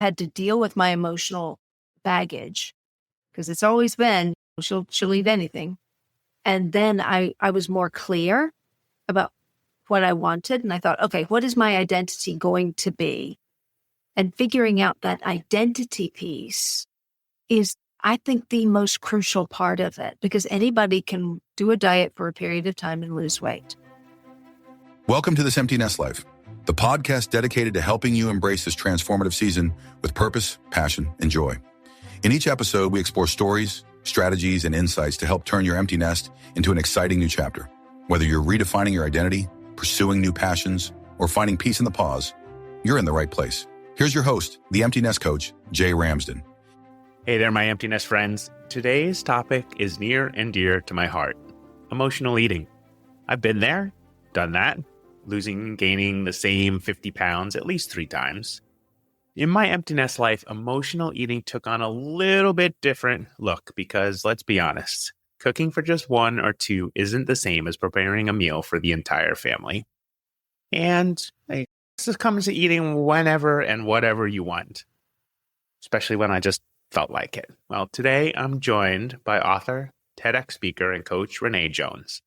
had to deal with my emotional baggage because it's always been, she'll eat anything. And then I was more clear about what I wanted. And I thought, okay, what is my identity going to be? And figuring out that identity piece is, I think, the most crucial part of it, because anybody can do a diet for a period of time and lose weight. Welcome to This Empty Nest Life, the podcast dedicated to helping you embrace this transformative season with purpose, passion, and joy. In each episode, we explore stories, strategies, and insights to help turn your empty nest into an exciting new chapter. Whether you're redefining your identity, pursuing new passions, or finding peace in the pause, you're in the right place. Here's your host, the Empty Nest Coach, Jay Ramsden. Hey there, my Empty Nest friends. Today's topic is near and dear to my heart: emotional eating. I've been there, done that, losing and gaining the same 50 pounds at least 3 times. In my empty nest life, emotional eating took on a little bit different look because, let's be honest, cooking for just 1 or 2 isn't the same as preparing a meal for the entire family. And this comes to eating whenever and whatever you want, especially when I just felt like it. Well, today I'm joined by author, TEDx speaker, and coach Renée Jones.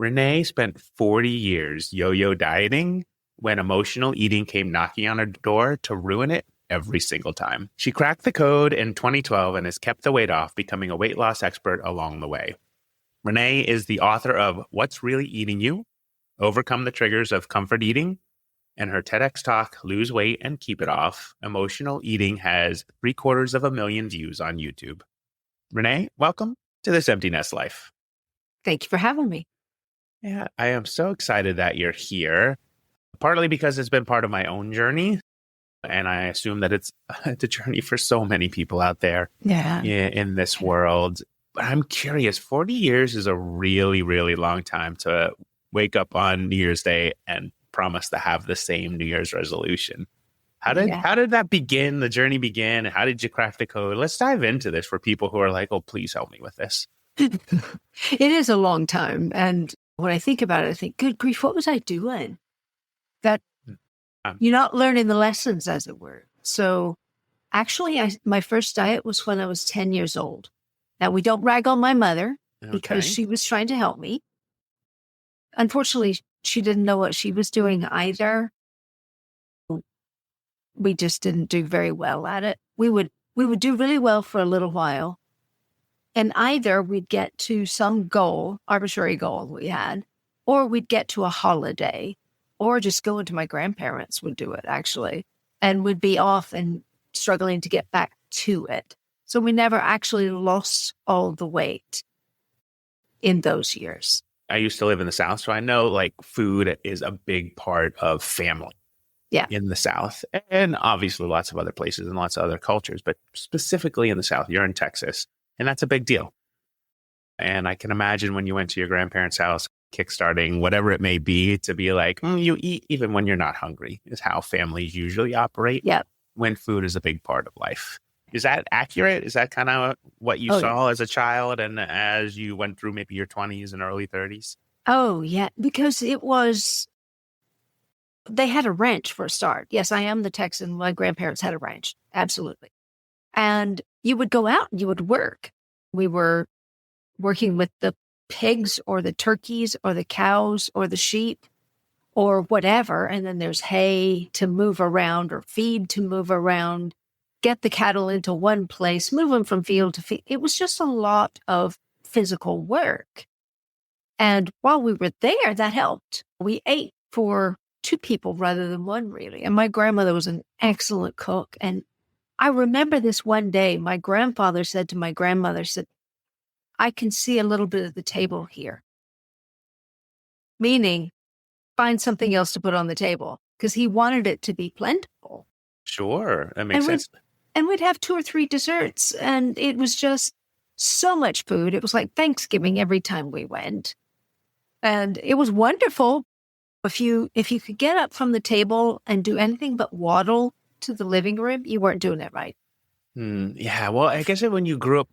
Renée spent 40 years yo-yo dieting when emotional eating came knocking on her door to ruin it every single time. She cracked the code in 2012 and has kept the weight off, becoming a weight loss expert along the way. Renée is the author of What's Really Eating You? Overcome the Triggers of Comfort Eating, and her TEDx talk, Lose Weight and Keep It Off, Emotional Eating, has 750,000 views on YouTube. Renée, welcome to This Empty Nest Life. Thank you for having me. Yeah, I am so excited that you're here, partly because it's been part of my own journey, and I assume that it's a journey for so many people out there in this world. But I'm curious, 40 years is a really, really long time to wake up on New Year's Day and promise to have the same New Year's resolution. How did that begin, the journey begin, and how did you crack the code? Let's dive into this for people who are like, oh, please help me with this. It is a long time, and when I think about it, I think, good grief, what was I doing? That you're not learning the lessons, as it were. So actually, my first diet was when I was 10 years old. Now, we don't rag on my mother because she was trying to help me. Unfortunately, she didn't know what she was doing either. We just didn't do very well at it. We would do really well for a little while. And either we'd get to some goal, arbitrary goal we had, or we'd get to a holiday, or just go into my grandparents would do it, actually, and would be off and struggling to get back to it. So we never actually lost all the weight in those years. I used to live in the South, so I know like food is a big part of family in the South, and obviously lots of other places and lots of other cultures, but specifically in the South, you're in Texas. And that's a big deal. And I can imagine when you went to your grandparents' house, kickstarting whatever it may be, to be like, you eat even when you're not hungry, is how families usually operate when food is a big part of life. Is that accurate? Is that kind of what you saw as a child and as you went through maybe your 20s and early 30s? Oh, yeah, because they had a ranch for a start. Yes, I am the Texan. My grandparents had a ranch. Absolutely. And you would go out and you would work. We were working with the pigs or the turkeys or the cows or the sheep or whatever. And then there's hay to move around or feed to move around, get the cattle into one place, move them from field to field. It was just a lot of physical work. And while we were there, that helped. We ate for 2 people rather than 1, really. And my grandmother was an excellent cook. And I remember this one day, my grandfather said to my grandmother, I can see a little bit of the table here. Meaning, find something else to put on the table, because he wanted it to be plentiful. Sure, that makes sense. And we'd have 2 or 3 desserts, and it was just so much food. It was like Thanksgiving every time we went. And it was wonderful. If you could get up from the table and do anything but waddle to the living room, you weren't doing it right. Yeah, well, I guess when you grew up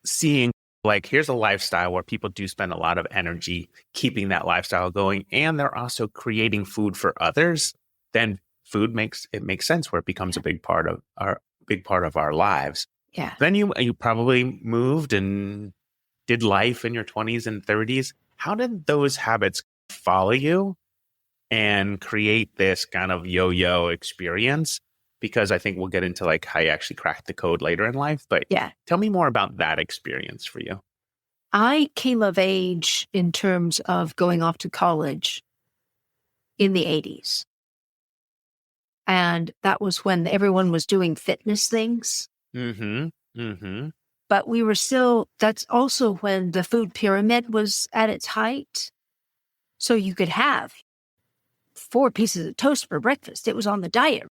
seeing, like, here's a lifestyle where people do spend a lot of energy keeping that lifestyle going, and they're also creating food for others, then food makes sense where it becomes a big part of our lives. Yeah. Then you probably moved and did life in your 20s and 30s. How did those habits follow you and create this kind of yo-yo experience? Because I think we'll get into like how you actually cracked the code later in life. But tell me more about that experience for you. I came of age in terms of going off to college in the 80s. And that was when everyone was doing fitness things. Mm-hmm. Mm-hmm. But we were still, that's also when the food pyramid was at its height. So you could have 4 pieces of toast for breakfast. It was on the diet.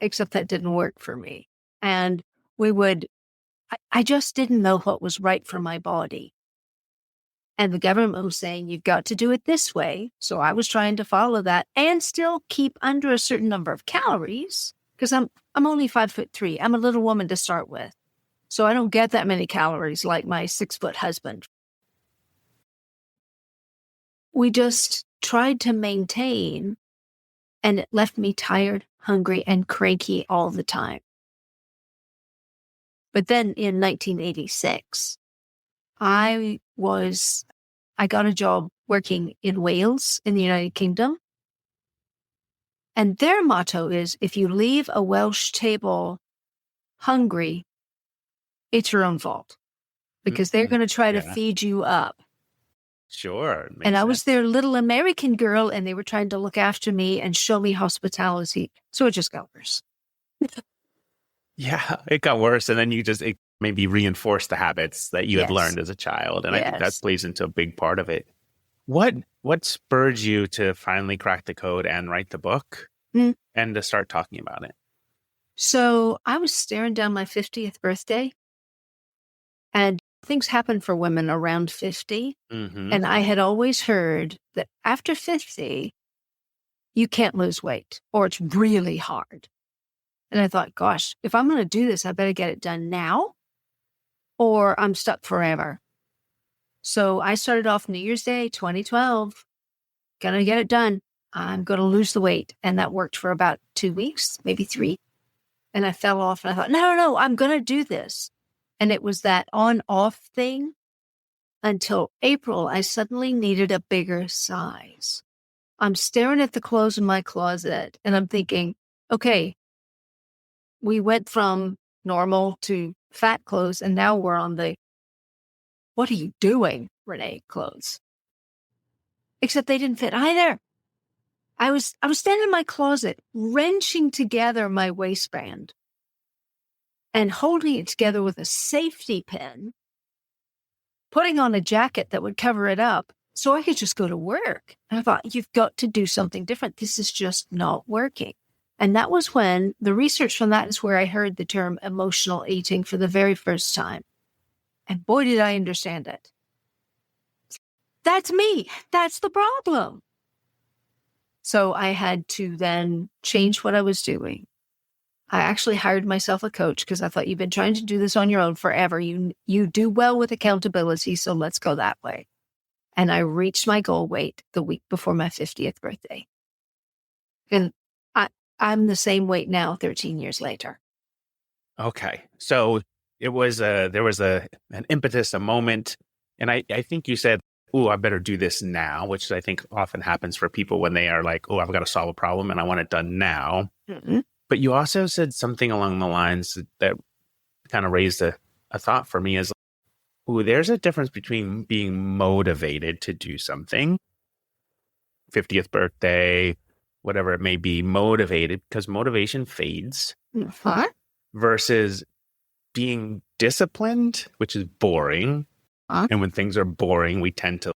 Except that didn't work for me. And I just didn't know what was right for my body. And the government was saying, you've got to do it this way. So I was trying to follow that and still keep under a certain number of calories because I'm only 5'3". I'm a little woman to start with. So I don't get that many calories like my 6-foot husband. We just tried to maintain, and it left me tired, hungry, and cranky all the time. But then in 1986, I got a job working in Wales in the United Kingdom. And their motto is, if you leave a Welsh table hungry, it's your own fault because they're going to try to feed you up. Sure. And I was their little American girl and they were trying to look after me and show me hospitality. So it just got worse. Yeah, it got worse. And then it maybe reinforced the habits that you had learned as a child. And I think that plays into a big part of it. What spurred you to finally crack the code and write the book and to start talking about it? So I was staring down my 50th birthday and things happen for women around 50. Mm-hmm. And I had always heard that after 50, you can't lose weight or it's really hard. And I thought, gosh, if I'm going to do this, I better get it done now or I'm stuck forever. So I started off New Year's Day, 2012, going to get it done. I'm going to lose the weight. And that worked for about 2 weeks, maybe 3. And I fell off and I thought, no, I'm going to do this. And it was that on-off thing until April, I suddenly needed a bigger size. I'm staring at the clothes in my closet and I'm thinking, okay, we went from normal to fat clothes and now we're on the, what are you doing, Renee clothes? Except they didn't fit either. I was standing in my closet, wrenching together my waistband and holding it together with a safety pin, putting on a jacket that would cover it up so I could just go to work. And I thought, you've got to do something different. This is just not working. And that was when the research from that is where I heard the term emotional eating for the very first time. And boy, did I understand it. That's me. That's the problem. So I had to then change what I was doing. I actually hired myself a coach because I thought you've been trying to do this on your own forever. You do well with accountability, so let's go that way. And I reached my goal weight the week before my 50th birthday. And I'm the same weight now, 13 years later. Okay. So there was an impetus, a moment. And I think you said, oh, I better do this now, which I think often happens for people when they are like, oh, I've got to solve a problem and I want it done now. Mm-hmm. But you also said something along the lines that kind of raised a thought for me is, oh, there's a difference between being motivated to do something, 50th birthday, whatever it may be, motivated, because motivation fades, versus being disciplined, which is boring. And when things are boring, we tend to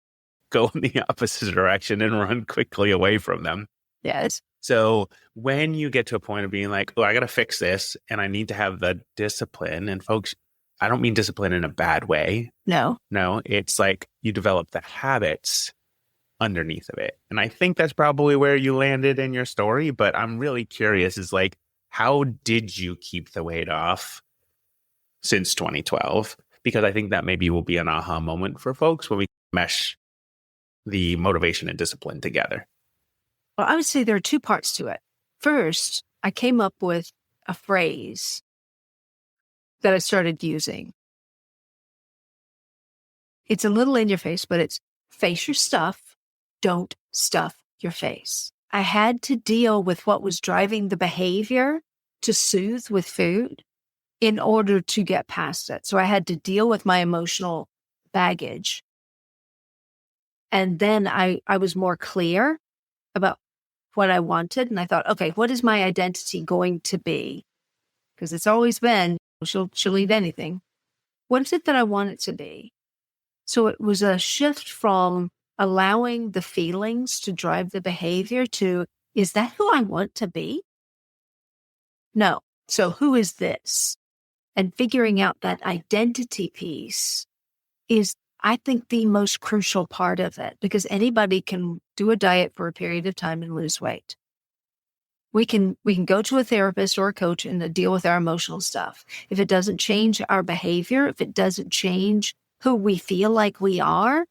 go in the opposite direction and run quickly away from them. Yes. So when you get to a point of being like, oh, I got to fix this and I need to have the discipline, and folks, I don't mean discipline in a bad way. No, it's like you develop the habits underneath of it. And I think that's probably where you landed in your story. But I'm really curious is like, how did you keep the weight off since 2012? Because I think that maybe will be an aha moment for folks when we mesh the motivation and discipline together. Well, I would say there are 2 parts to it. first, I came up with a phrase that I started using. It's a little in your face, but it's face your stuff, don't stuff your face. I had to deal with what was driving the behavior to soothe with food in order to get past it. So I had to deal with my emotional baggage. And then I was more clear about what I wanted. And I thought, okay, what is my identity going to be? Because it's always been, she'll eat anything. What is it that I want it to be? So it was a shift from allowing the feelings to drive the behavior to, is that who I want to be? No. So who is this? And figuring out that identity piece is, I think, the most crucial part of it, because anybody can do a diet for a period of time and lose weight. We can go to a therapist or a coach and deal with our emotional stuff. If it doesn't change our behavior, if it doesn't change who we feel like we are,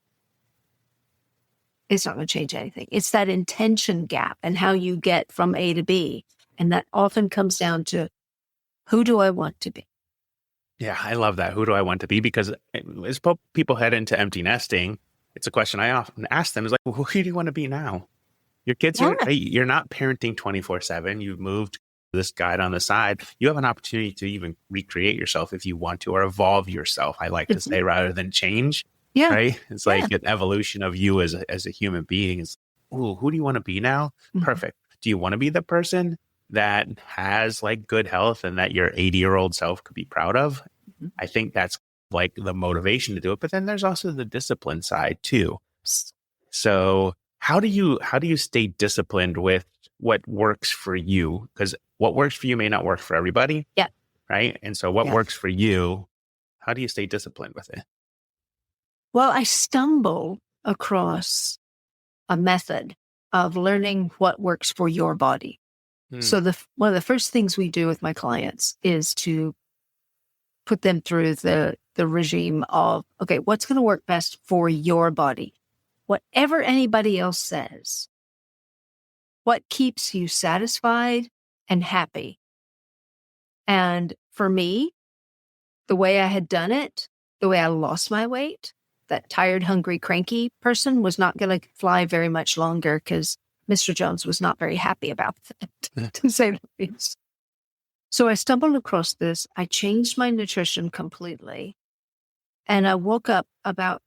it's not going to change anything. It's that intention gap and how you get from A to B. And that often comes down to, who do I want to be? Yeah, I love that. Who do I want to be? Because as people head into empty nesting, it's a question I often ask them is like, well, who do you want to be now? Your kids, you're not parenting 24/7. You've moved this guide on the side. You have an opportunity to even recreate yourself if you want to, or evolve yourself. I like to say, rather than change. Yeah. Right. It's like an evolution of you as a human being. Is, ooh, who do you want to be now? Mm-hmm. Perfect. Do you want to be the person that has like good health and that your 80-year-old self could be proud of? Mm-hmm. I think that's like the motivation to do it. But then there's also the discipline side too. So how do you stay disciplined with what works for you? Because what works for you may not work for everybody. Yeah. Right. And so what works for you, how do you stay disciplined with it? Well, I stumbled across a method of learning what works for your body. So one of the first things we do with my clients is to put them through the regime of, okay, what's going to work best for your body? Whatever anybody else says, what keeps you satisfied and happy? And for me, the way I had done it, the way I lost my weight, that tired, hungry, cranky person was not going to fly very much longer, because Mr. Jones was not very happy about that, to say the least. So I stumbled across this. I changed my nutrition completely. And I woke up about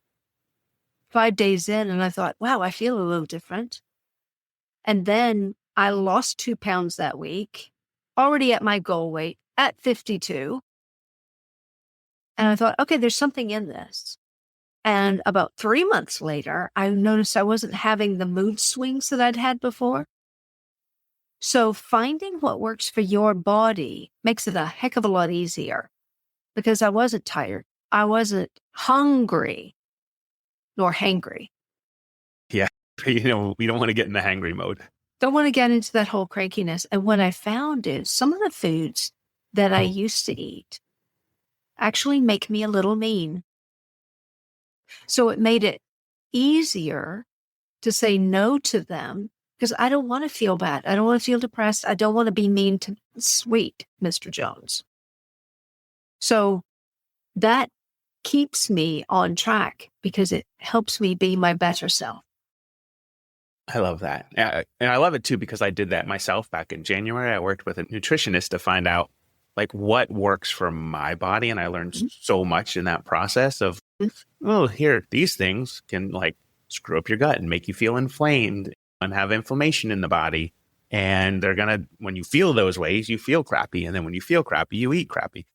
5 days in and I thought, wow, I feel a little different. And then I lost 2 pounds that week, already at my goal weight at 52. And I thought, okay, there's something in this. And about 3 months later, I noticed I wasn't having the mood swings that I'd had before. So finding what works for your body makes it a heck of a lot easier, because I wasn't tired. I wasn't hungry nor hangry. Yeah. We don't want to get in the hangry mode. Don't want to get into that whole crankiness. And what I found is some of the foods that I used to eat actually make me a little mean. So it made it easier to say no to them, because I don't want to feel bad. I don't want to feel depressed. I don't want to be mean to sweet Mr. Jones. So that keeps me on track because it helps me be my better self. I love that. And I love it too, because I did that myself back in January. I worked with a nutritionist to find out like what works for my body. And I learned so much in that process of, oh, here, these things can like screw up your gut and make you feel inflamed and have inflammation in the body. And they're going to, when you feel those ways, you feel crappy. And then when you feel crappy, you eat crappy.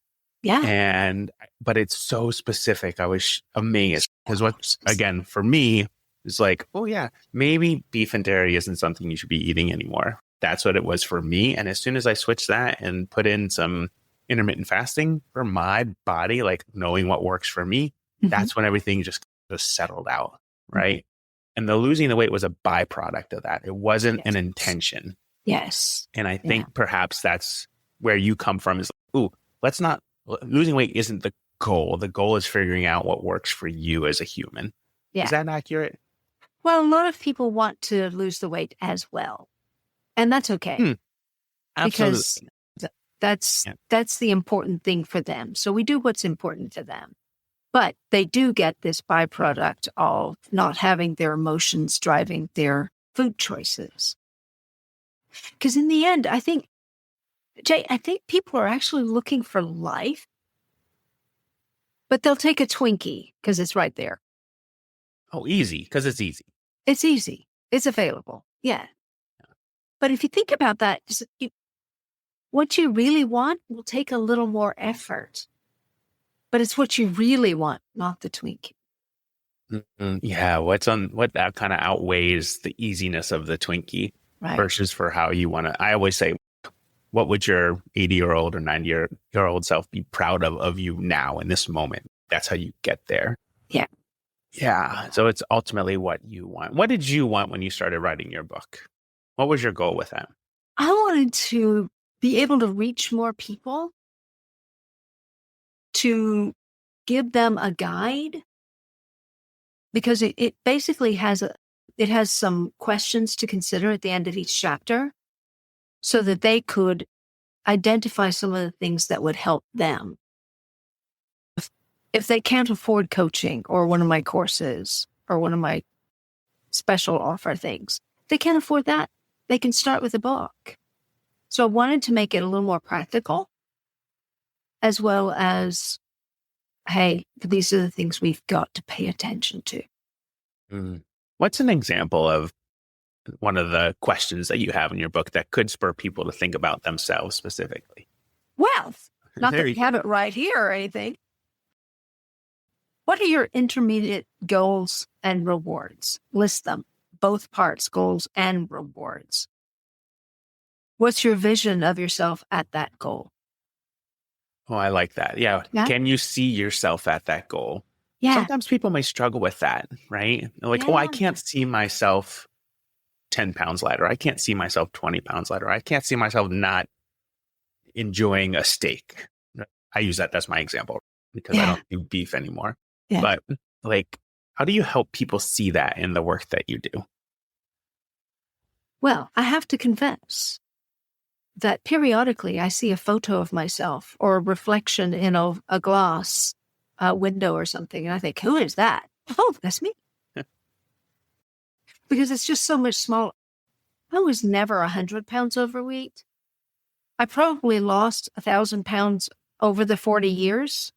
Yeah. But it's so specific. I was amazed because what, again, for me, it's like, oh yeah, maybe beef and dairy isn't something you should be eating anymore. That's what it was for me. And as soon as I switched that and put in some intermittent fasting for my body, like knowing what works for me, that's when everything just settled out. Right. And the losing the weight was a byproduct of that. It wasn't an intention. Yes. And I think perhaps that's where you come from is, losing weight isn't the goal. The goal is figuring out what works for you as a human. Yeah. Is that accurate? Well, a lot of people want to lose the weight as well. And that's okay. because Absolutely. that's Yeah. that's the important thing for them. So we do what's important to them. But they do get this byproduct of not having their emotions driving their food choices. Because in the end, Jay, I think people are actually looking for life, but they'll take a Twinkie because it's right there. Oh, easy, because it's easy. It's easy. It's available. Yeah. But if you think about that, what you really want will take a little more effort. But it's what you really want, not the Twinkie. Yeah, what that kind of outweighs the easiness of the Twinkie Right. versus for how you want to. I always say, what would your 80-year-old or 90-year-old self be proud of you now in this moment? That's how you get there. Yeah. Yeah. So it's ultimately what you want. What did you want when you started writing your book? What was your goal with that? I wanted to be able to reach more people, to give them a guide, because it basically has some questions to consider at the end of each chapter so that they could identify some of the things that would help them. If they can't afford coaching or one of my courses or one of my special offer things, if they can't afford that, they can start with a book. So I wanted to make it a little more practical, as well as, hey, these are the things we've got to pay attention to. What's an example of one of the questions that you have in your book that could spur people to think about themselves specifically? Well, not that we have it right here or anything. What are your intermediate goals and rewards? List them, both parts, goals and rewards. What's your vision of yourself at that goal? Oh, I like that. Yeah. Can you see yourself at that goal? Yeah. Sometimes people may struggle with that, right? They're like, oh, I can't see myself 10 pounds lighter. I can't see myself 20 pounds lighter. I can't see myself not enjoying a steak. I use that as my example because I don't do beef anymore. Yeah. But like, how do you help people see that in the work that you do? Well, I have to confess that periodically I see a photo of myself or a reflection in a glass window or something. And I think, who is that? Oh, that's me. Because it's just so much smaller. I was never 100 pounds overweight. I probably lost 1,000 pounds over the 40 years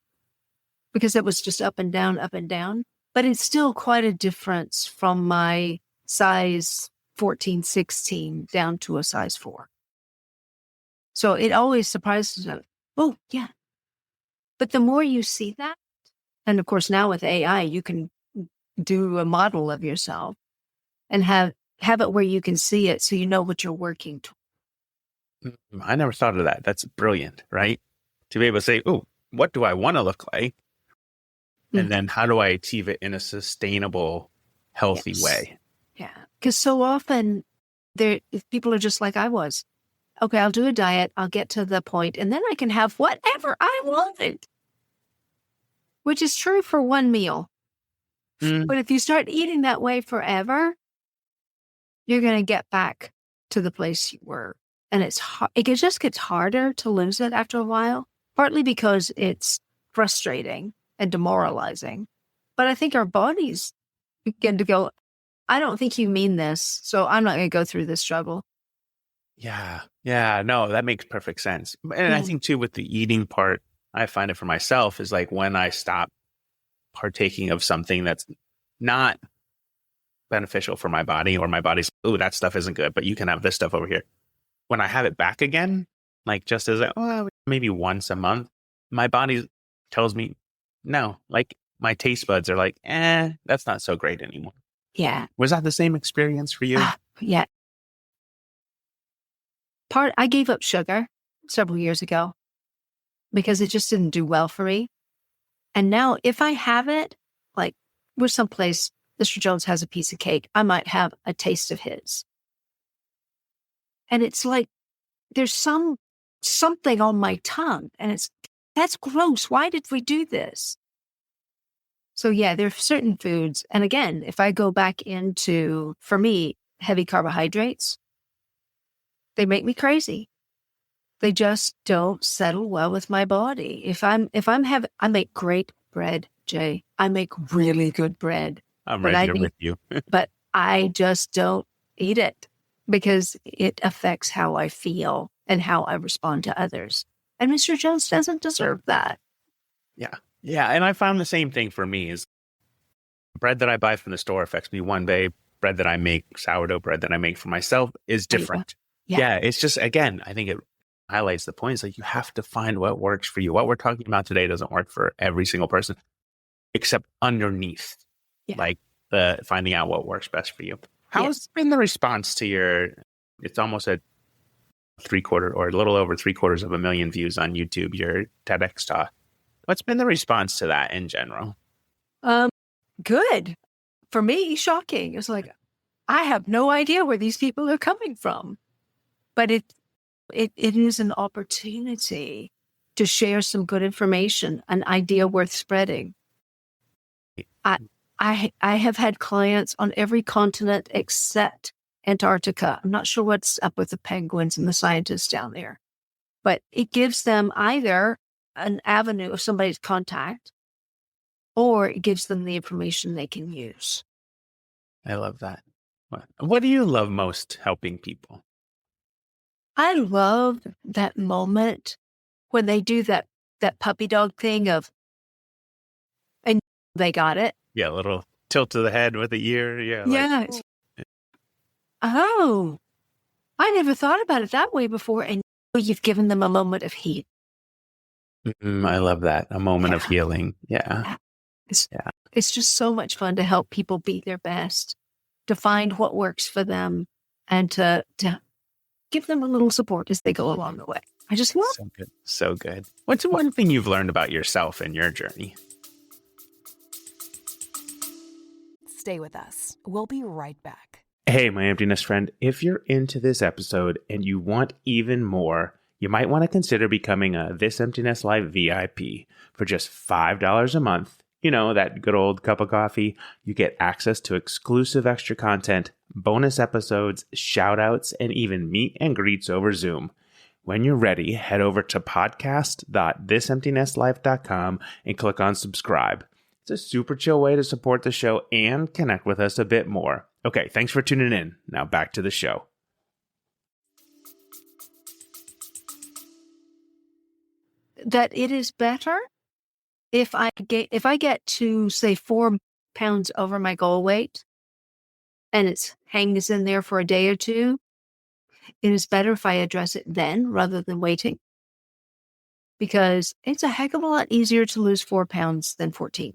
because it was just up and down, up and down. But it's still quite a difference from my size 14, 16 down to a size 4. So it always surprises me. Oh, yeah. But the more you see that, and of course now with AI, you can do a model of yourself and have it where you can see it so you know what you're working toward. I never thought of that. That's brilliant, right? To be able to say, oh, what do I want to look like? And then how do I achieve it in a sustainable, healthy way? Yeah. Because so often people are just like I was. Okay, I'll do a diet. I'll get to the point, and then I can have whatever I want, which is true for one meal. But if you start eating that way forever, you're going to get back to the place you were. And it just gets harder to lose it after a while, partly because it's frustrating and demoralizing. But I think our bodies begin to go, I don't think you mean this, so I'm not going to go through this struggle. Yeah. Yeah. No, that makes perfect sense. And I think too, with the eating part, I find it for myself is like when I stop partaking of something that's not beneficial for my body, or my body's, oh, that stuff isn't good, but you can have this stuff over here. When I have it back again, like just as maybe once a month, my body tells me, no, like my taste buds are like, that's not so great anymore. Yeah. Was that the same experience for you? Yeah. I gave up sugar several years ago because it just didn't do well for me. And now if I have it, like we're someplace, Mr. Jones has a piece of cake, I might have a taste of his. And it's like, there's something on my tongue and that's gross. Why did we do this? So yeah, there are certain foods. And again, if I go back into, for me, heavy carbohydrates, they make me crazy. They just don't settle well with my body. I make great bread, Jay. I make really good bread. I'm But right here with you. but I just don't eat it because it affects how I feel and how I respond to others. And Mr. Jones doesn't deserve that. Yeah. Yeah. And I found the same thing for me is bread that I buy from the store affects me one way. Bread that I make, sourdough bread that I make for myself is different. Yeah. It's just, again, I think it highlights the point. It's like you have to find what works for you. What we're talking about today doesn't work for every single person, except underneath, like the finding out what works best for you. How has been the response to it's almost a 3/4 or a little over 750,000 views on YouTube, your TEDx talk. What's been the response to that in general? Good. For me, shocking. It's like, I have no idea where these people are coming from. But it is an opportunity to share some good information, an idea worth spreading. I have had clients on every continent except Antarctica. I'm not sure what's up with the penguins and the scientists down there, but it gives them either an avenue of somebody's contact or it gives them the information they can use. I love that. What do you love most helping people? I love that moment when they do that puppy dog thing of, and they got it. Yeah, a little tilt to the head with the ear. Yeah. Yes. Oh, I never thought about it that way before. And you've given them a moment of heat. I love that. A moment of healing. Yeah. It's just so much fun to help people be their best, to find what works for them, and to give them a little support as they go along the way. I just love so good. So good. What's one thing you've learned about yourself and your journey? Stay with us. We'll be right back. Hey, my emptiness friend, if you're into this episode and you want even more, you might want to consider becoming a This Emptiness Life VIP for just $5 a month. You know, that good old cup of coffee. You get access to exclusive extra content, bonus episodes, shout outs, and even meet and greets over Zoom. When you're ready, head over to podcast.thisemptinesslife.com and click on subscribe. It's a super chill way to support the show and connect with us a bit more. Okay, thanks for tuning in. Now back to the show. that it is better if I get to, say, 4 pounds over my goal weight and it hangs in there for a day or two. It is better if I address it then rather than waiting, because it's a heck of a lot easier to lose 4 pounds than 14.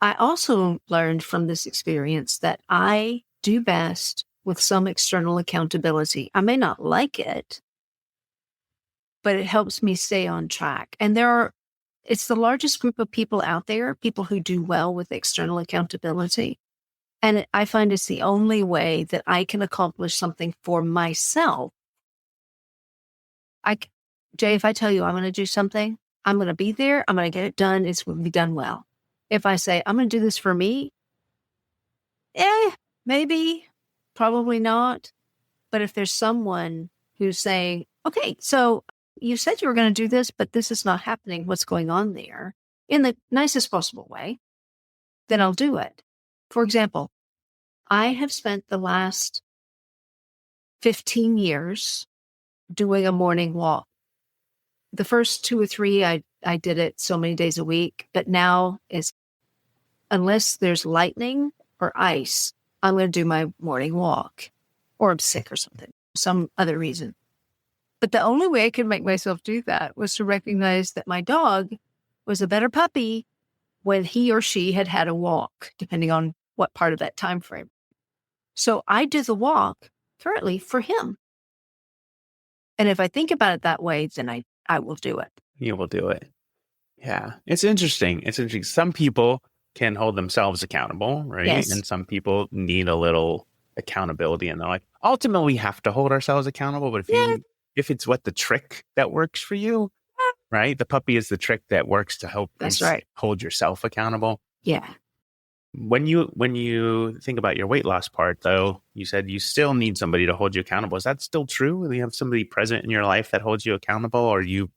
I also learned from this experience that I do best with some external accountability. I may not like it, but it helps me stay on track. And it's the largest group of people out there, people who do well with external accountability. And I find it's the only way that I can accomplish something for myself. Jay, if I tell you I'm going to do something, I'm going to be there. I'm going to get it done. It's going to be done well. If I say I'm going to do this for me, maybe, probably not. But if there's someone who's saying, okay, so you said you were going to do this, but this is not happening. What's going on there? In the nicest possible way, then I'll do it. For example, I have spent the last 15 years doing a morning walk. The first 2 or 3, I did it so many days a week, but now unless there's lightning or ice, I'm going to do my morning walk, or I'm sick or something, some other reason. But the only way I could make myself do that was to recognize that my dog was a better puppy when he or she had had a walk, depending on what part of that time frame. So I do the walk currently for him. And if I think about it that way, then I will do it. You will do it. Yeah. It's interesting. Some people can hold themselves accountable, right? Yes. And some people need a little accountability in their life. Ultimately, we have to hold ourselves accountable. But if it's what the trick that works for you, right? The puppy is the trick that works to help That's right. hold yourself accountable. Yeah. When you think about your weight loss part, though, you said you still need somebody to hold you accountable. Is that still true? Do you have somebody present in your life that holds you accountable, or you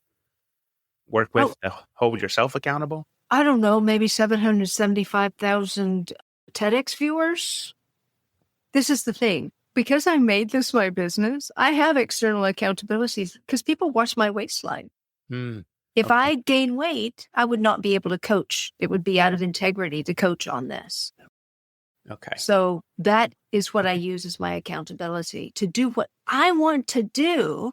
work Oh, with to hold yourself accountable? I don't know, maybe 775,000 TEDx viewers. This is the thing. Because I made this my business, I have external accountabilities because people watch my waistline. If Okay. I gain weight, I would not be able to coach. It would be out of integrity to coach on this. Okay. So that is what I use as my accountability to do what I want to do,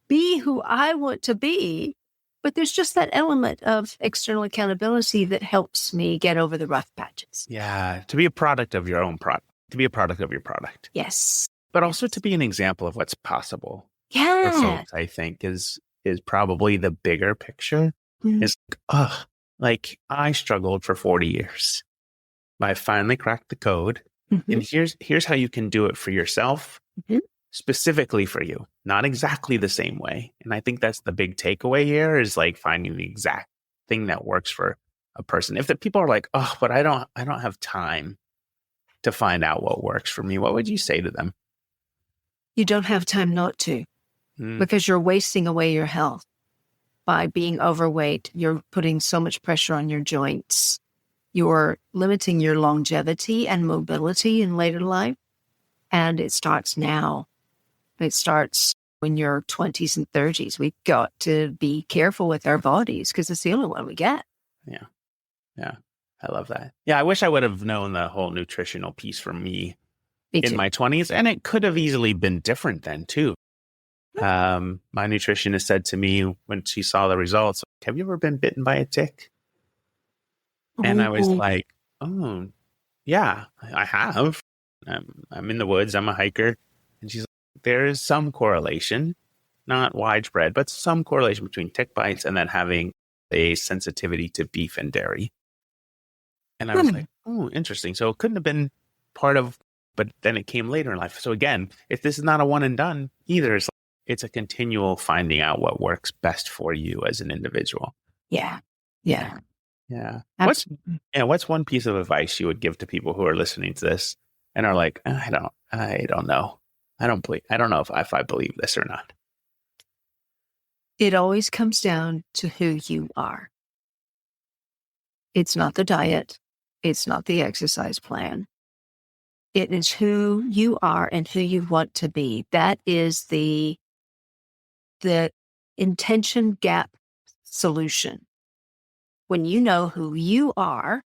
be who I want to be. But there's just that element of external accountability that helps me get over the rough patches. Yeah. To be a product of your own product, to be a product of your product, Yes. but also to be an example of what's possible for Yeah. folks, I think is probably the bigger picture. Mhm. It's like I struggled for 40 years. I finally cracked the code. Mhm. And here's how you can do it for yourself, Mhm. specifically for you, not exactly the same way. And I think that's the big takeaway here is like finding the exact thing that works for a person. If the people are like, oh, but I don't have time to find out what works for me, what would you say to them? You don't have time not to because you're wasting away your health by being overweight. You're putting so much pressure on your joints. You're limiting your longevity and mobility in later life. And it starts now. It starts when you're 20s and 30s. We've got to be careful with our bodies because it's the only one we get. Yeah. Yeah. I love that. Yeah. I wish I would have known the whole nutritional piece for me Me in too. my 20s. And it could have easily been different then too. My nutritionist said to me when she saw the results, have you ever been bitten by a tick? And I was Ooh. like, oh, yeah, I have. I'm in the woods. I'm a hiker. And she's like, there is some correlation, not widespread, but some correlation between tick bites and then having a sensitivity to beef and dairy. And I was like, oh, interesting. So it couldn't have been part of, but then it came later in life. So again, if this is not a one and done either, it's a continual finding out what works best for you as an individual. Yeah. Yeah. Yeah. Absolutely. What's one piece of advice you would give to people who are listening to this and are like, I don't know. I don't know if I believe this or not. It always comes down to who you are. It's not the diet. It's not the exercise plan. It is who you are and who you want to be. That is the intention gap solution. When you know who you are,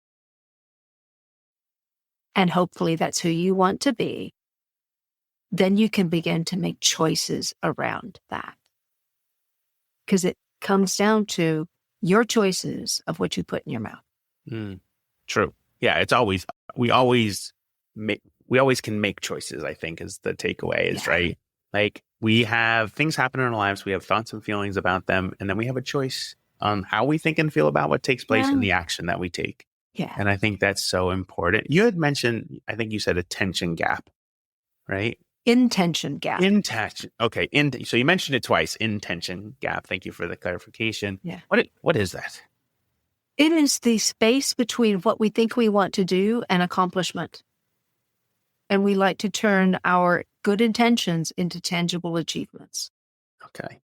and hopefully that's who you want to be, then you can begin to make choices around that. Because it comes down to your choices of what you put in your mouth. True. Yeah, it's always we always can make choices, I think is the takeaway is right. Like we have things happen in our lives, we have thoughts and feelings about them, and then we have a choice on how we think and feel about what takes place in the action that we take. Yeah. And I think that's so important. You had mentioned, I think you said attention gap, right? Intention gap. Intention. Okay. So you mentioned it twice. Intention gap. Thank you for the clarification. Yeah. What is that? It is the space between what we think we want to do and accomplishment. And we like to turn our good intentions into tangible achievements. Okay.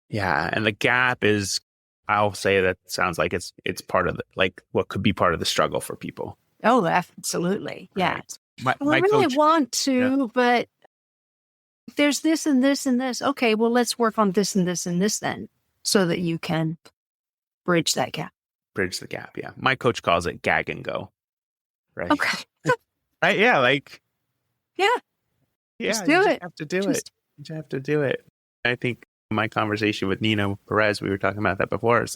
Yeah. And the gap is, I'll say that sounds like it's part of what could be part of the struggle for people. Oh, absolutely. Yeah. Right. I really want to, but there's this and this and this. Okay, well, let's work on this and this and this then so that you can bridge that gap. Bridge the gap. Yeah. My coach calls it gag and go. Right. Okay. Right. Yeah. Yeah. Yeah. Do it. You have to do it. You have to do it. I think my conversation with Nina Perez, we were talking about that before. It's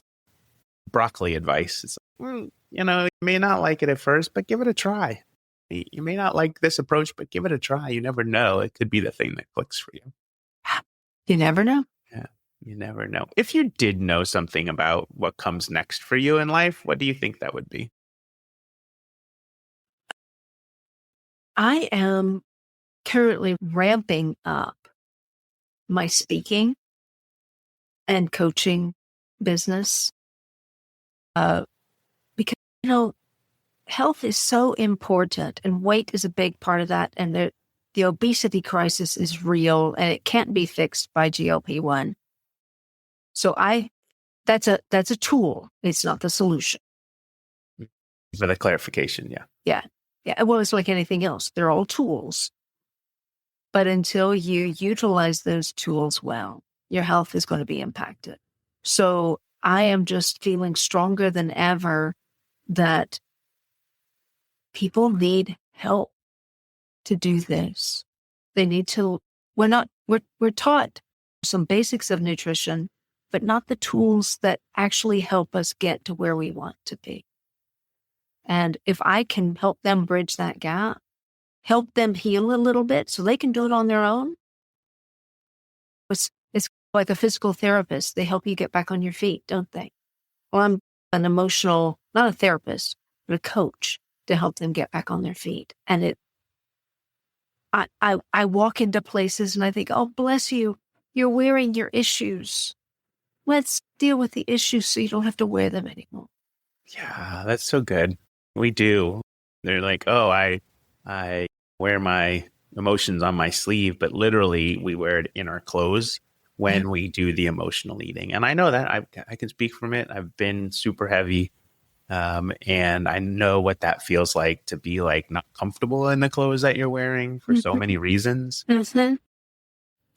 broccoli advice. It's you may not like it at first, but give it a try. You may not like this approach, but give it a try. You never know. It could be the thing that clicks for you. You never know. Yeah. You never know. If you did know something about what comes next for you in life, what do you think that would be? I am currently ramping up my speaking and coaching business because, health is so important, and weight is a big part of that. And the obesity crisis is real, and it can't be fixed by GLP-1. So that's a tool. It's not the solution. For the clarification, yeah. Yeah. Yeah. Well, it's like anything else. They're all tools. But until you utilize those tools well, your health is going to be impacted. So I am just feeling stronger than ever that people need help to do this. They need to, we're taught some basics of nutrition, but not the tools that actually help us get to where we want to be. And if I can help them bridge that gap, help them heal a little bit so they can do it on their own. It's like a physical therapist. They help you get back on your feet, don't they? Well, I'm an emotional, not a therapist, but a coach to help them get back on their feet. And I walk into places and I think, oh, bless you. You're wearing your issues. Let's deal with the issues so you don't have to wear them anymore. Yeah, that's so good. We do. They're like, oh, I wear my emotions on my sleeve, but literally we wear it in our clothes when we do the emotional eating. And I know that I can speak from it. I've been super heavy. And I know what that feels like to be like not comfortable in the clothes that you're wearing for so many reasons. Mm-hmm.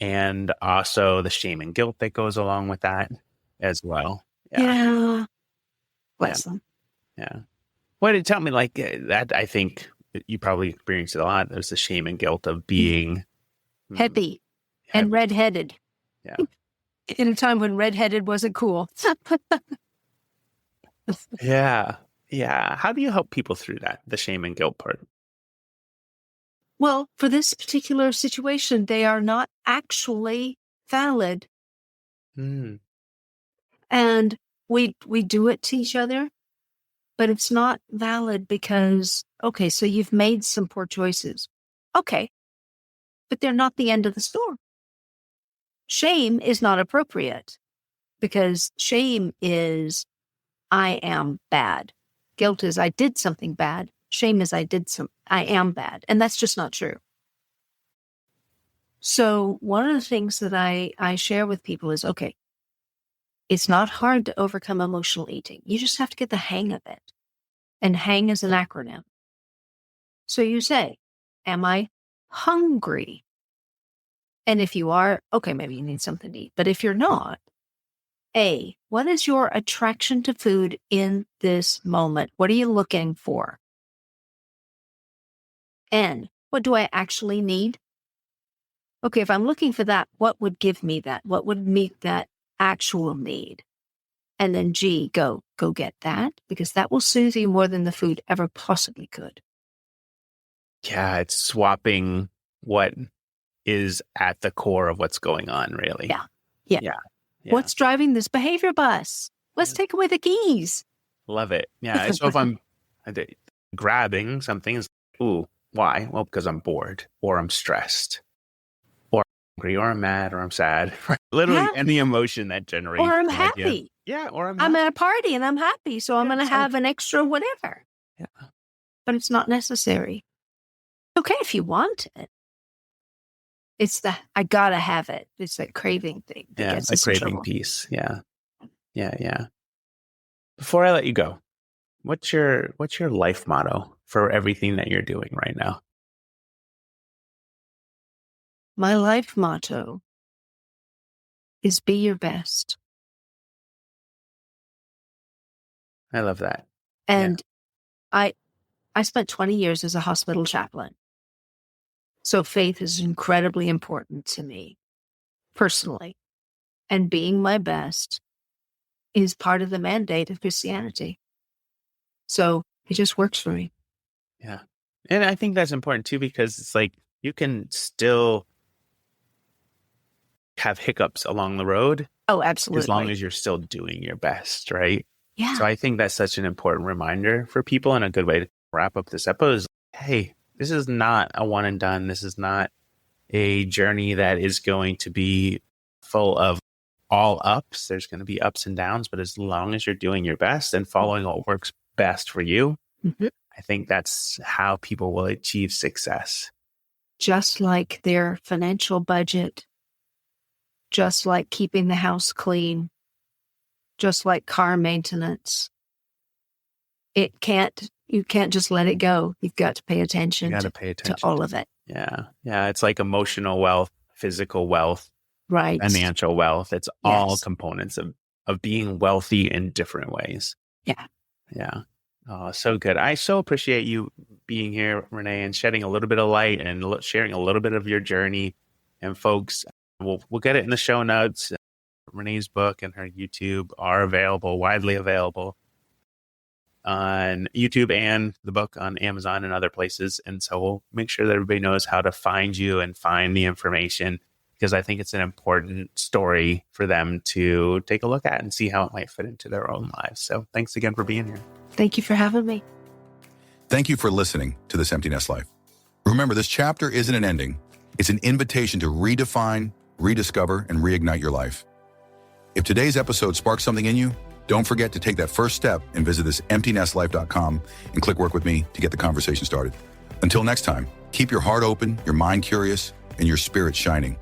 And also the shame and guilt that goes along with that as well. Yeah. Bless them. Yeah. Well, tell me like that. I think you probably experienced it a lot. There's the shame and guilt of being heavy and redheaded. Yeah. In a time when redheaded wasn't cool. Yeah. Yeah. How do you help people through that? The shame and guilt part? Well, for this particular situation, they are not actually valid. Mm. And we do it to each other, but it's not valid because, okay, so you've made some poor choices. Okay, but they're not the end of the story. Shame is not appropriate because shame is, I am bad. Guilt is, I did something bad. Shame is, I am bad. And that's just not true. So one of the things that I share with people is, okay, it's not hard to overcome emotional eating. You just have to get the hang of it. And hang is an acronym. So you say, am I hungry? And if you are, okay, maybe you need something to eat. But if you're not, A, what is your attraction to food in this moment? What are you looking for? N, what do I actually need? Okay, if I'm looking for that, what would give me that? What would meet that actual need? And then G, go get that, because that will soothe you more than the food ever possibly could. Yeah, it's swapping what is at the core of what's going on, really. Yeah. What's driving this behavior bus? Let's take away the keys. Love it. Yeah. So if I'm grabbing something, it's ooh, why? Well, because I'm bored or I'm stressed or I'm hungry or I'm mad or I'm sad. Literally any emotion that generates. Or I'm happy. Yeah. Or I'm at a party and I'm happy. So I'm going to have an extra whatever. Yeah. But it's not necessary. Okay if you want it. It's I gotta have it. It's that craving thing. Yeah, it's a craving piece. Yeah. Before I let you go, what's your life motto for everything that you're doing right now? My life motto is be your best. I love that. And I spent 20 years as a hospital chaplain. So faith is incredibly important to me personally. And being my best is part of the mandate of Christianity. So it just works for me. Yeah. And I think that's important too, because it's like you can still have hiccups along the road. Oh, absolutely. As long as you're still doing your best, right? Yeah. So I think that's such an important reminder for people, and a good way to wrap up this episode is, hey, this is not a one and done. This is not a journey that is going to be full of all ups. There's going to be ups and downs, but as long as you're doing your best and following what works best for you, I think that's how people will achieve success. Just like their financial budget, just like keeping the house clean, just like car maintenance. You can't just let it go. You've got to pay attention, to all of it. Yeah. Yeah. It's like emotional wealth, physical wealth, Right. financial wealth. It's all components of being wealthy in different ways. Yeah. Yeah. Oh, so good. I so appreciate you being here, Renee, and shedding a little bit of light and sharing a little bit of your journey. And folks, we'll get it in the show notes. Renee's book and her YouTube are widely available on YouTube, and the book on Amazon and other places. And so we'll make sure that everybody knows how to find you and find the information, because I think it's an important story for them to take a look at and see how it might fit into their own lives. So thanks again for being here. Thank you for having me. Thank you for listening to This Empty Nest Life. Remember, this chapter isn't an ending. It's an invitation to redefine, rediscover, and reignite your life. If today's episode sparked something in you, don't forget to take that first step and visit thisemptynestlife.com and click work with me to get the conversation started. Until next time, keep your heart open, your mind curious, and your spirit shining.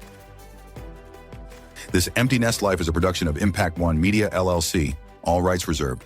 This Empty Nest Life is a production of Impact One Media, LLC. All rights reserved.